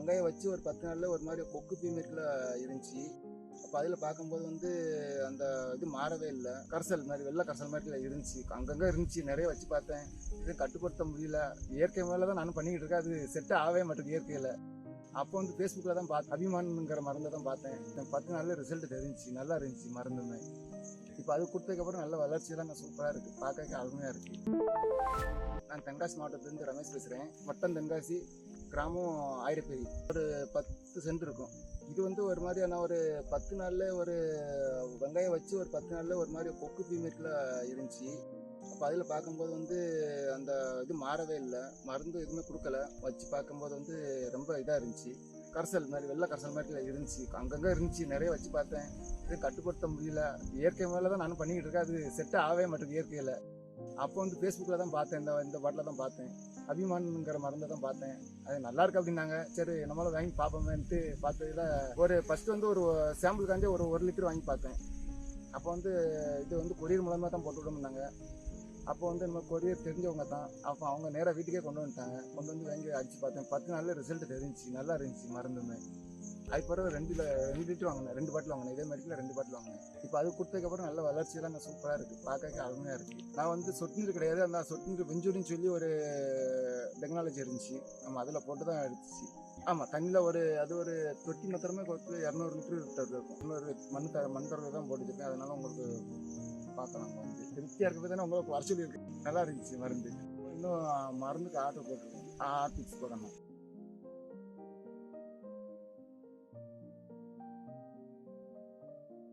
வெங்காயம் வச்சு ஒரு 10 நாளில் ஒரு மாதிரி கொக்கு பீமேட்டில் இருந்துச்சு. அப்போ அதில் பார்க்கும்போது வந்து அந்த இது மாறவே இல்லை. கரைசல் மாதிரி வெள்ளை கரைசல் மாதிரி இருந்துச்சு. அங்கங்கே இருந்துச்சு. நிறைய வச்சு பார்த்தேன். எதுவும் கட்டுப்படுத்த முடியல. இயற்கை மேலே தான் நானும் பண்ணிக்கிட்டு இருக்கேன். அது செட் ஆகவே மாட்டேங்குது இயற்கையில். அப்போ வந்து ஃபேஸ்புக்கில் தான் பார்த்தேன். அபிமான்ங்கிற மருந்தை தான் பார்த்தேன். 10 நாளில் ரிசல்ட் தெரிஞ்சிச்சு. நல்லா இருந்துச்சு மருந்துமே. இப்போ அது கொடுத்ததுக்கப்புறம் நல்ல வளர்ச்சியெல்லாம் சூப்பராக இருக்குது. பார்க்க அருமையாக இருக்குது. நான் தென்காசி மாவட்டத்துலேருந்து ரமேஷ் பேசுகிறேன். வட்டம் தென்காசி, கிராமம் ஆயிரப்பேரி. ஒரு 10 சென்ட் இருக்கும். இது வந்து ஒரு மாதிரியான ஒரு 10 நாளில் ஒரு வெங்காயம் வச்சு ஒரு 10 நாளில் ஒரு மாதிரி கொக்கு பீமேட்டில் இருந்துச்சு. அப்போ அதில் பார்க்கும்போது வந்து அந்த இது மாறவே இல்லை. மருந்து எதுவுமே கொடுக்கல. வச்சு பார்க்கும்போது வந்து ரொம்ப இதாக இருந்துச்சு. கரைசல் மாதிரி வெள்ளை கரைசல் மாதிரி இருந்துச்சு. அங்கங்கே இருந்துச்சு. நிறைய வச்சு பார்த்தேன். எதுவும் கட்டுப்படுத்த முடியல. இயற்கை மேலே தான் நானும் பண்ணிக்கிட்டு இருக்கேன். அது செட் ஆகவே மாட்டேங்குது இயற்கையில். அப்போ வந்து ஃபேஸ்புக்கில் தான் பார்த்தேன். இந்த பாட்டில் தான் பார்த்தேன். அபிமான்ங்கிற மருந்தை தான் பார்த்தேன். அது நல்லா இருக்கு அப்படின்னாங்க. சரி நம்மளும் வாங்கி பார்ப்போமேன்ட்டு பார்த்ததில் ஒரு ஃபஸ்ட்டு வந்து ஒரு சாம்பிளுக்காண்டி ஒரு 1 லிட்டர் வாங்கி பார்த்தேன். அப்போ வந்து இது வந்து கொரியர் மூலமாக தான் போட்டு விடணும்னாங்க. அப்போ வந்து நம்ம கொரியர் தெரிஞ்சவங்க தான். அப்போ அவங்க நேராக வீட்டுக்கே கொண்டு வந்துட்டாங்க. கொண்டு வந்து வாங்கி அடித்து பார்த்தேன். 10 நாளில் ரிசல்ட் தெரிஞ்சிச்சு. நல்லா இருந்துச்சு மருந்துமே. அது பிறகு 2 லிட்டர் வாங்கினேன். 2 பாட்டில் வாங்கினேன். இதே மாதிரி 2 பாட்டில் வாங்கினேன். இப்போ அது கொடுத்ததுக்கப்புறம் நல்ல வளர்ச்சியெல்லாம் சூப்பராக இருக்குது. பார்க்க அருமையாக இருக்குது. நான் வந்து சொட்டு நீர் கிடையாது. அந்த சொட்டு நீர் வெஞ்சூரின்னு சொல்லி ஒரு டெக்னாலஜி இருந்துச்சு. நம்ம அதில் போட்டு தான் எடுத்துச்சு. ஆமாம், தண்ணியில் அது ஒரு தொட்டி மாத்திரமே கொடுத்து 200 லிட்டர் இருக்கும். இன்னொரு மண் தரவை தான் போட்டு வச்சிருக்கேன். அதனால உங்களுக்கு பார்க்கலாம். வந்து திருப்தியாக இருக்கிறது தானே உங்களுக்கு வர சொல்லி இருக்கு. நல்லா இருந்துச்சு மருந்து. இன்னும் மருந்துக்கு ஆர்டர் போட்டிருக்கேன். ஆர்டிக்ஸ் போடணும்.